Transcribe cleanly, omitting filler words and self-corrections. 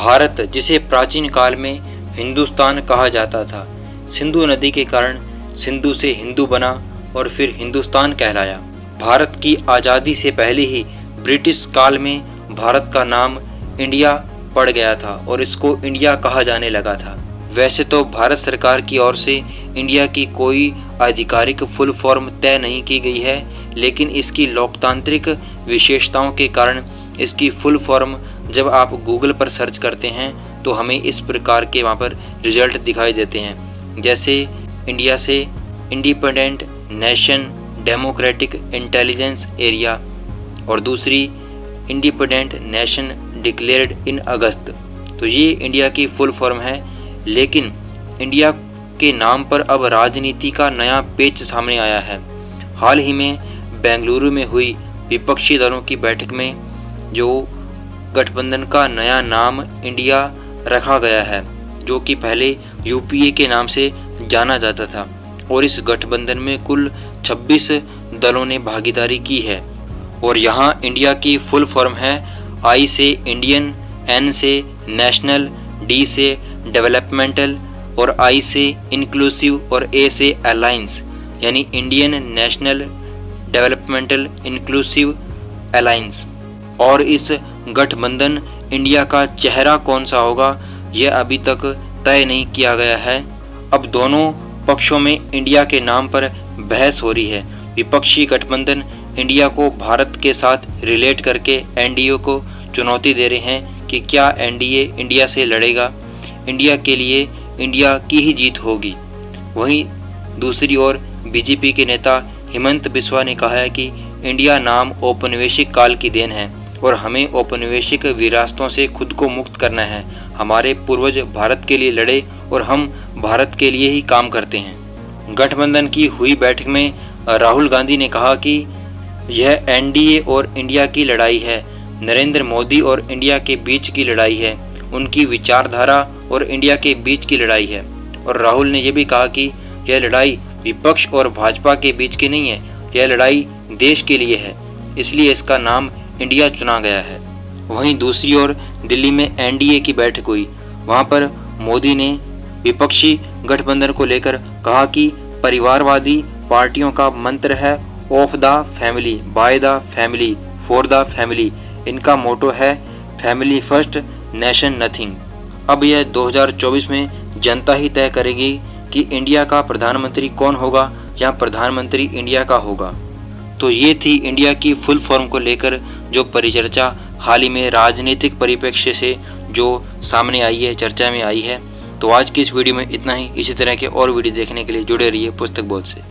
भारत, जिसे प्राचीन काल में हिंदुस्तान कहा जाता था, सिंधु नदी के कारण सिंधु से हिंदू बना और फिर हिंदुस्तान कहलाया। भारत की आज़ादी से पहले ही ब्रिटिश काल में भारत का नाम इंडिया पड़ गया था और इसको इंडिया कहा जाने लगा था। वैसे तो भारत सरकार की ओर से इंडिया की कोई आधिकारिक फुल फॉर्म तय नहीं की गई है, लेकिन इसकी लोकतांत्रिक विशेषताओं के कारण इसकी फुल फॉर्म जब आप गूगल पर सर्च करते हैं तो हमें इस प्रकार के वहाँ पर रिजल्ट दिखाई देते हैं, जैसे इंडिया से independent nation democratic intelligence area और दूसरी इंडिपेंडेंट नेशन डिक्लेयर्ड इन अगस्त। तो ये इंडिया की फुल फॉर्म है, लेकिन इंडिया के नाम पर अब राजनीति का नया पेच सामने आया है। हाल ही में बेंगलुरु में हुई विपक्षी दलों की बैठक में जो गठबंधन का नया नाम इंडिया रखा गया है, जो कि पहले यूपीए के नाम से जाना जाता था, और इस गठबंधन में कुल 26 दलों ने भागीदारी की है। और यहाँ इंडिया की फुल फॉर्म है आई से इंडियन, एन से नेशनल, डी से डेवलपमेंटल और आई से इंक्लूसिव और ए से अलायंस, यानी Indian national developmental inclusive alliance. और इस गठबंधन इंडिया का चेहरा कौन सा होगा यह अभी तक तय नहीं किया गया है। अब दोनों पक्षों में इंडिया के नाम पर बहस हो रही है। विपक्षी गठबंधन इंडिया को भारत के साथ रिलेट करके एनडीए को चुनौती दे रहे हैं कि क्या एनडीए इंडिया से लड़ेगा, इंडिया के लिए इंडिया की ही जीत होगी। वहीं दूसरी ओर बीजेपी के नेता हेमंत बिस्वा ने कहा है कि इंडिया नाम औपनिवेशिक काल की देन है और हमें औपनिवेशिक विरासतों से खुद को मुक्त करना है। हमारे पूर्वज भारत के लिए लड़े और हम भारत के लिए ही काम करते हैं। गठबंधन की हुई बैठक में राहुल गांधी ने कहा कि यह एनडीए और इंडिया की लड़ाई है, नरेंद्र मोदी और इंडिया के बीच की लड़ाई है, उनकी विचारधारा और इंडिया के बीच की लड़ाई है। और राहुल ने यह भी कहा कि यह लड़ाई विपक्ष और भाजपा के बीच की नहीं है, यह लड़ाई देश के लिए है, इसलिए इसका नाम इंडिया चुना गया है। वहीं दूसरी ओर दिल्ली में एनडीए की बैठक हुई। वहां पर मोदी ने विपक्षी गठबंधन को लेकर कहा कि परिवारवादी पार्टियों का मंत्र है of the family, by the family, for the family. इनका मोटो है फैमिली फर्स्ट, नेशन नथिंग। अब यह 2024 में जनता ही तय करेगी कि इंडिया का प्रधानमंत्री कौन होगा या प्रधानमंत्री इंडिया का होगा। तो ये थी इंडिया की फुल फॉर्म को लेकर जो परिचर्चा हाल ही में राजनीतिक परिप्रेक्ष्य से जो सामने आई है, चर्चा में आई है। तो आज की इस वीडियो में इतना ही। इसी तरह के और वीडियो देखने के लिए जुड़े रहिए पुस्तक बोध से।